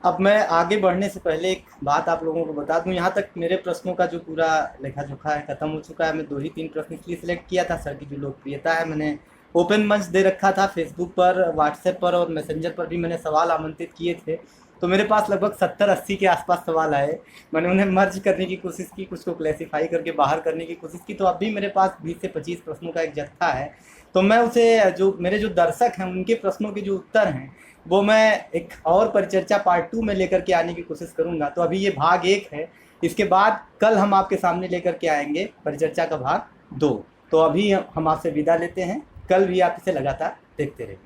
अब मैं आगे बढ़ने से पहले एक बात आप लोगों को बता दूं, यहाँ तक मेरे प्रश्नों का जो पूरा लेखा जोखा है खत्म हो चुका है। मैं 2 ही 3 प्रश्न इसलिए सिलेक्ट किया था, सर की जो लोकप्रियता है, मैंने ओपन मंच दे रखा था, फेसबुक पर, व्हाट्सएप पर और मैसेंजर पर भी मैंने सवाल आमंत्रित किए थे, तो मेरे पास लगभग 70-80 के आसपास सवाल आए। मैंने उन्हें मर्ज करने की कोशिश की, कुछ को क्लैसिफाई करके बाहर करने की कोशिश की, तो अब भी मेरे पास 20 से 25 प्रश्नों का एक जत्था है। तो मैं उसे, जो मेरे जो दर्शक हैं उनके प्रश्नों के जो उत्तर हैं वो मैं एक और परिचर्चा पार्ट 2 में लेकर के आने की कोशिश करूंगा। तो अभी ये भाग 1 है, इसके बाद कल हम आपके सामने लेकर के आएंगे परिचर्चा का भाग 2। तो अभी हम आपसे विदा लेते हैं, कल भी आप इसे लगातार देखते रहिए।